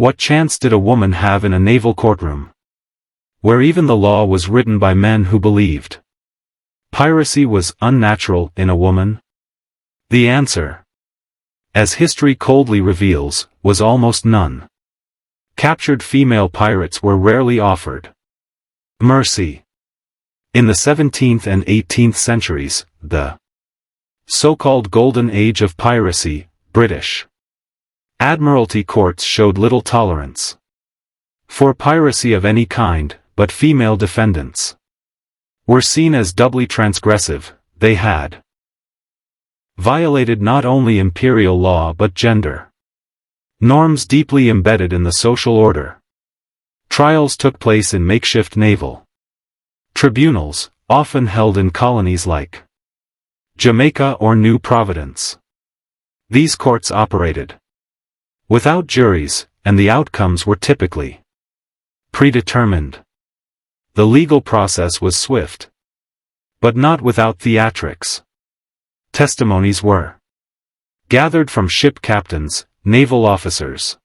What chance did a woman have in a naval courtroom, where even the law was written by men who believed piracy was unnatural in a woman? The answer, as history coldly reveals, was almost none. Captured female pirates were rarely offered mercy. In the 17th and 18th centuries, the so-called Golden Age of piracy, British Admiralty courts showed little tolerance for piracy of any kind, but female defendants were seen as doubly transgressive. They had violated not only imperial law but gender norms deeply embedded in the social order. Trials took place in makeshift naval tribunals, often held in colonies like Jamaica or New Providence. These courts operated without juries, and the outcomes were typically predetermined. The legal process was swift, but not without theatrics. Testimonies were gathered from ship captains, naval officers,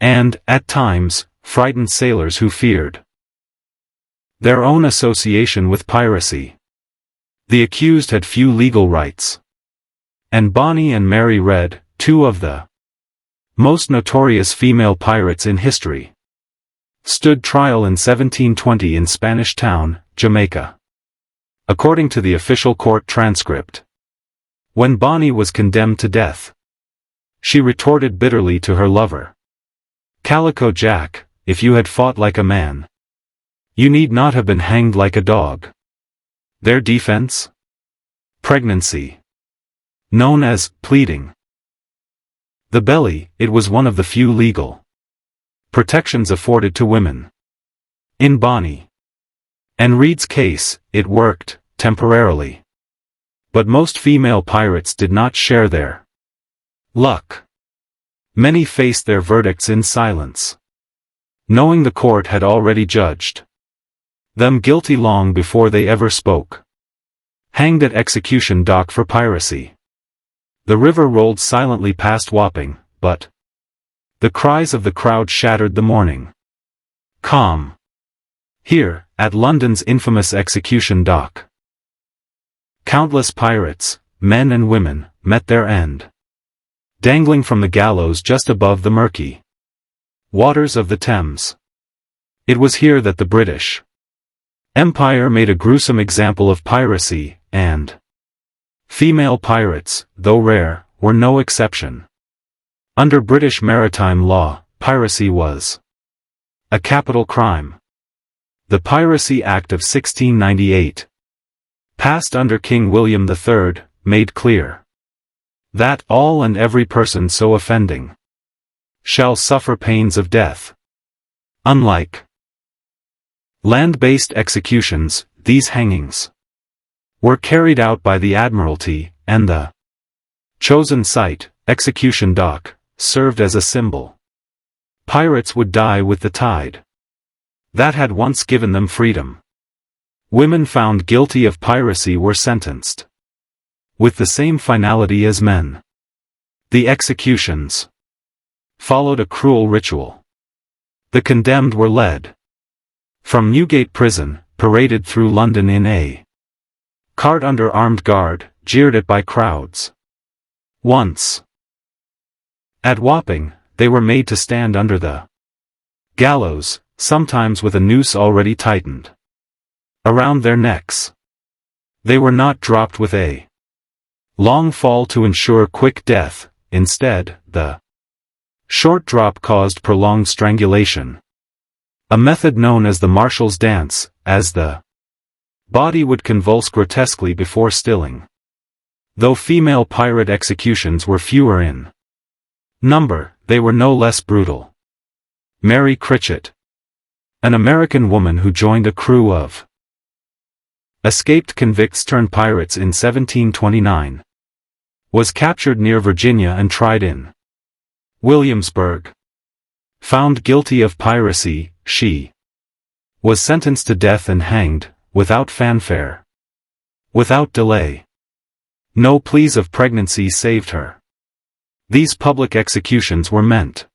and, at times, frightened sailors who feared their own association with piracy. The accused had few legal rights, and Bonnie and Mary Red, two of the most notorious female pirates in history, stood trial in 1720 in Spanish Town, Jamaica. According to the official court transcript, when Bonnie was condemned to death, she retorted bitterly to her lover, "Calico Jack, if you had fought like a man, you need not have been hanged like a dog." Their defense? Pregnancy. Known as pleading the belly, it was one of the few legal protections afforded to women. In Bonnie and Reed's case, it worked, temporarily. But most female pirates did not share their luck. Many faced their verdicts in silence, knowing the court had already judged them guilty long before they ever spoke. Hanged at execution dock for piracy. The river rolled silently past Wapping, but the cries of the crowd shattered the morning calm. Here, at London's infamous execution dock, countless pirates, men and women, met their end, dangling from the gallows just above the murky waters of the Thames. It was here that the British Empire made a gruesome example of piracy, and female pirates, though rare, were no exception. Under British maritime law, piracy was a capital crime. The Piracy Act of 1698, passed under King William III, made clear that all and every person so offending shall suffer pains of death. Unlike land-based executions, these hangings were carried out by the Admiralty, and the chosen site, execution dock, served as a symbol. Pirates would die with the tide that had once given them freedom. Women found guilty of piracy were sentenced with the same finality as men. The executions followed a cruel ritual. The condemned were led from Newgate Prison, paraded through London in a cart under armed guard, jeered at by crowds. Once at Wapping, they were made to stand under the gallows, sometimes with a noose already tightened around their necks. They were not dropped with a long fall to ensure quick death. Instead, the short drop caused prolonged strangulation, a method known as the Marshal's dance, as the body would convulse grotesquely before stilling. Though female pirate executions were fewer in number, they were no less brutal. Mary Critchett, an American woman who joined a crew of escaped convicts turned pirates in 1729, was captured near Virginia and tried in Williamsburg. Found guilty of piracy, she was sentenced to death and hanged, without fanfare, without delay. No pleas of pregnancy saved her. These public executions were meant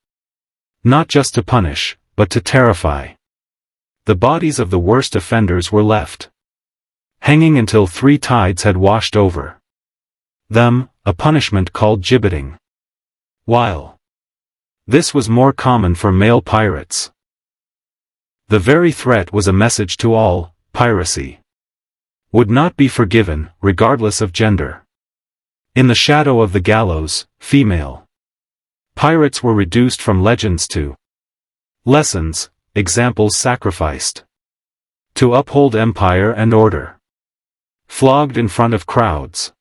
Not just to punish, but to terrify. The bodies of the worst offenders were left hanging until 3 tides had washed over them, a punishment called gibbeting. While this was more common for male pirates, the very threat was a message to all: piracy would not be forgiven, regardless of gender. In the shadow of the gallows, female pirates were reduced from legends to lessons, examples sacrificed to uphold empire and order. Flogged in front of crowds.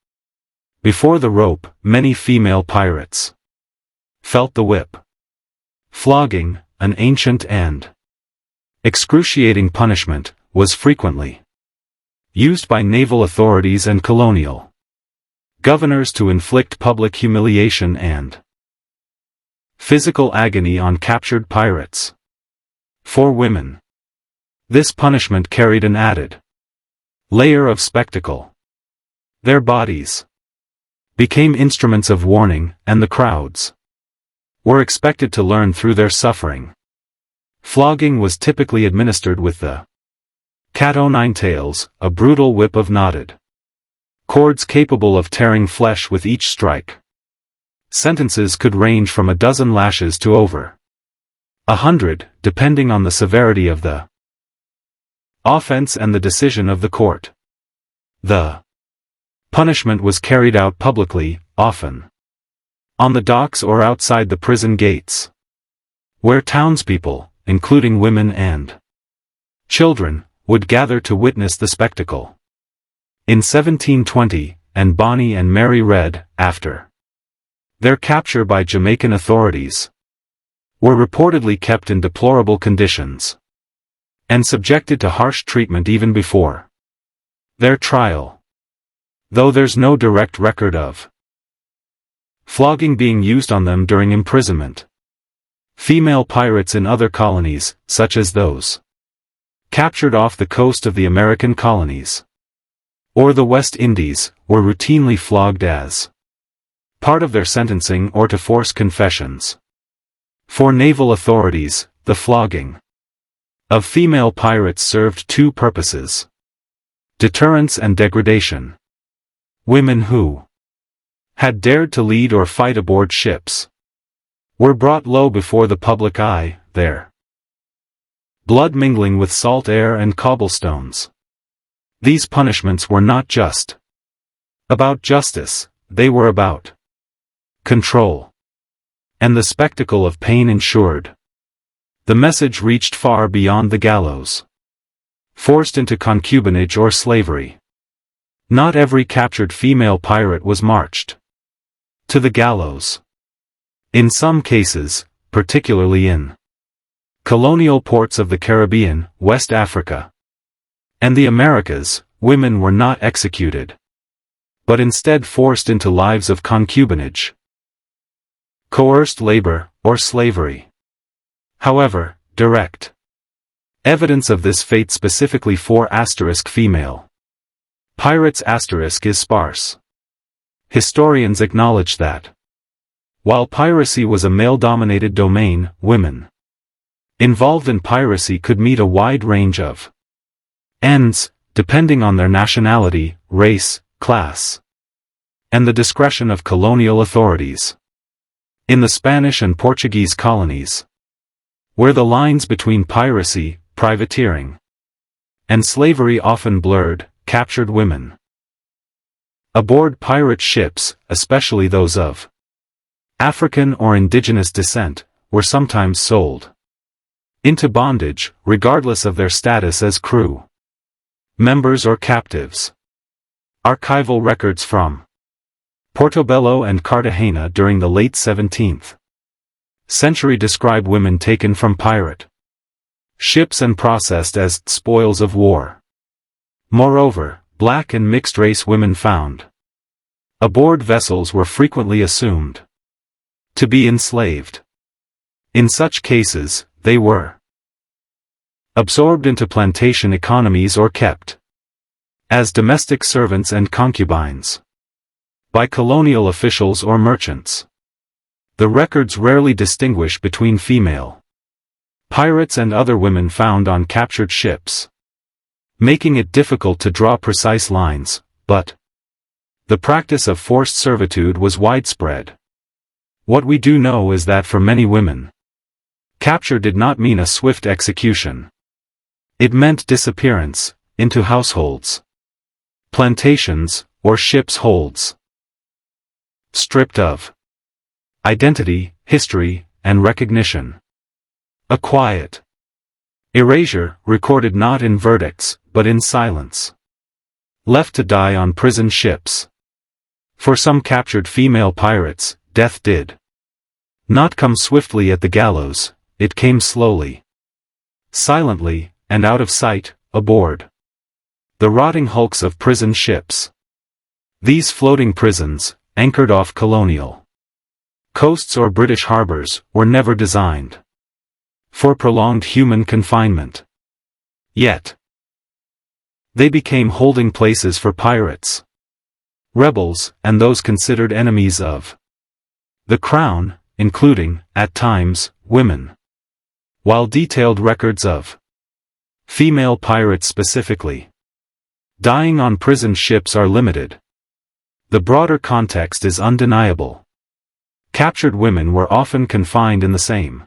Before the rope, many female pirates felt the whip. Flogging, an ancient and excruciating punishment, was frequently used by naval authorities and colonial governors to inflict public humiliation and physical agony on captured pirates. For women, this punishment carried an added layer of spectacle. Their bodies became instruments of warning, and the crowds were expected to learn through their suffering. Flogging was typically administered with the cat-o'-nine-tails, a brutal whip of knotted cords capable of tearing flesh with each strike. Sentences could range from 12 lashes to over 100, depending on the severity of the offense and the decision of the court. The punishment was carried out publicly, often on the docks or outside the prison gates, where townspeople, including women and children, would gather to witness the spectacle. In 1720, and Bonnie and Mary Red, after their capture by Jamaican authorities, were reportedly kept in deplorable conditions and subjected to harsh treatment even before their trial. Though there's no direct record of flogging being used on them during imprisonment, female pirates in other colonies, such as those captured off the coast of the American colonies or the West Indies, were routinely flogged as part of their sentencing or to force confessions. For naval authorities, the flogging of female pirates served 2 purposes: deterrence and degradation. Women who had dared to lead or fight aboard ships were brought low before the public eye, their blood mingling with salt air and cobblestones. These punishments were not just about justice, they were about control and the spectacle of pain ensured. The message reached far beyond the gallows. Forced into concubinage or slavery. Not every captured female pirate was marched to the gallows. In some cases, particularly in colonial ports of the Caribbean, West Africa, and the Americas, women were not executed, but instead forced into lives of concubinage, coerced labor, or slavery. However, direct evidence of this fate specifically for female pirates is sparse. Historians acknowledge that while piracy was a male-dominated domain, women involved in piracy could meet a wide range of ends, depending on their nationality, race, class, and the discretion of colonial authorities. In the Spanish and Portuguese colonies, where the lines between piracy, privateering, and slavery often blurred, captured women aboard pirate ships, especially those of African or indigenous descent, were sometimes sold into bondage, regardless of their status as crew members or captives. Archival records from Portobello and Cartagena during the late 17th century describe women taken from pirate ships and processed as spoils of war. Moreover, black and mixed-race women found aboard vessels were frequently assumed to be enslaved. In such cases, they were absorbed into plantation economies or kept as domestic servants and concubines by colonial officials or merchants. The records rarely distinguish between female pirates and other women found on captured ships, making it difficult to draw precise lines, but the practice of forced servitude was widespread. What we do know is that for many women, capture did not mean a swift execution. It meant disappearance, into households, plantations, or ships' holds. Stripped of identity, history, and recognition. A quiet erasure, recorded not in verdicts, but in silence. Left to die on prison ships. For some captured female pirates, death did not come swiftly at the gallows, it came slowly, silently, and out of sight, aboard the rotting hulks of prison ships. These floating prisons, anchored off colonial coasts or British harbors, were never designed for prolonged human confinement. Yet, they became holding places for pirates, rebels, and those considered enemies of the crown, including, at times, women. While detailed records of female pirates specifically dying on prison ships are limited, the broader context is undeniable. Captured women were often confined in the same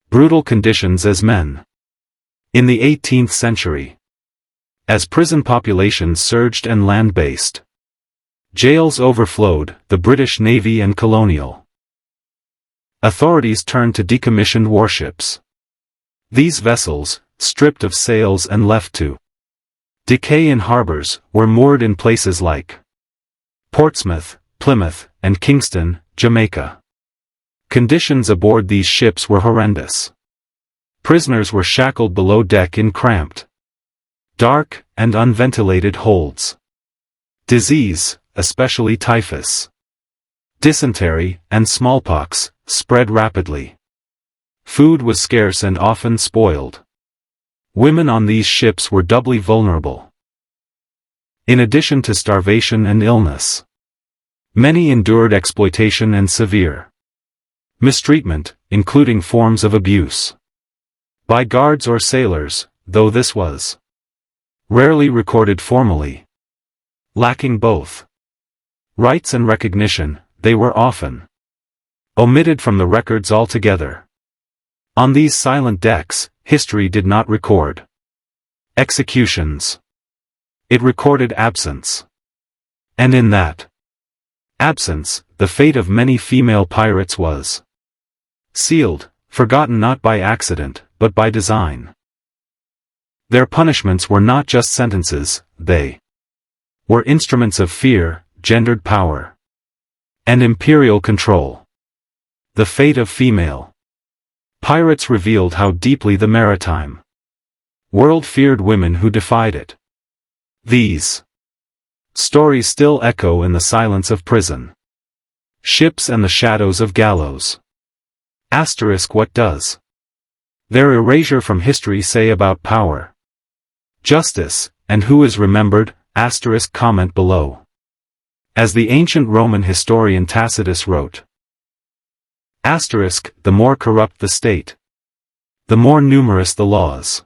brutal conditions as men. In the 18th century, as prison populations surged and land-based jails overflowed, the British Navy and colonial authorities turned to decommissioned warships. These vessels, stripped of sails and left to decay in harbors, were moored in places like Portsmouth, Plymouth, and Kingston, Jamaica. Conditions aboard these ships were horrendous. Prisoners were shackled below deck in cramped, dark, and unventilated holds. Disease, especially typhus, dysentery, and smallpox, spread rapidly. Food was scarce and often spoiled. Women on these ships were doubly vulnerable. In addition to starvation and illness, many endured exploitation and severe mistreatment, including forms of abuse by guards or sailors, though this was rarely recorded formally. Lacking both rights and recognition, they were often omitted from the records altogether. On these silent decks, history did not record executions. It recorded absence. And in that absence, the fate of many female pirates was sealed, forgotten not by accident, but by design. Their punishments were not just sentences, they were instruments of fear, gendered power, and imperial control. The fate of female pirates revealed how deeply the maritime world feared women who defied it. These stories still echo in the silence of prison ships and the shadows of gallows. What does their erasure from history say about power, justice, and who is remembered? Comment below. As the ancient Roman historian Tacitus wrote, the more corrupt the state, the more numerous the laws.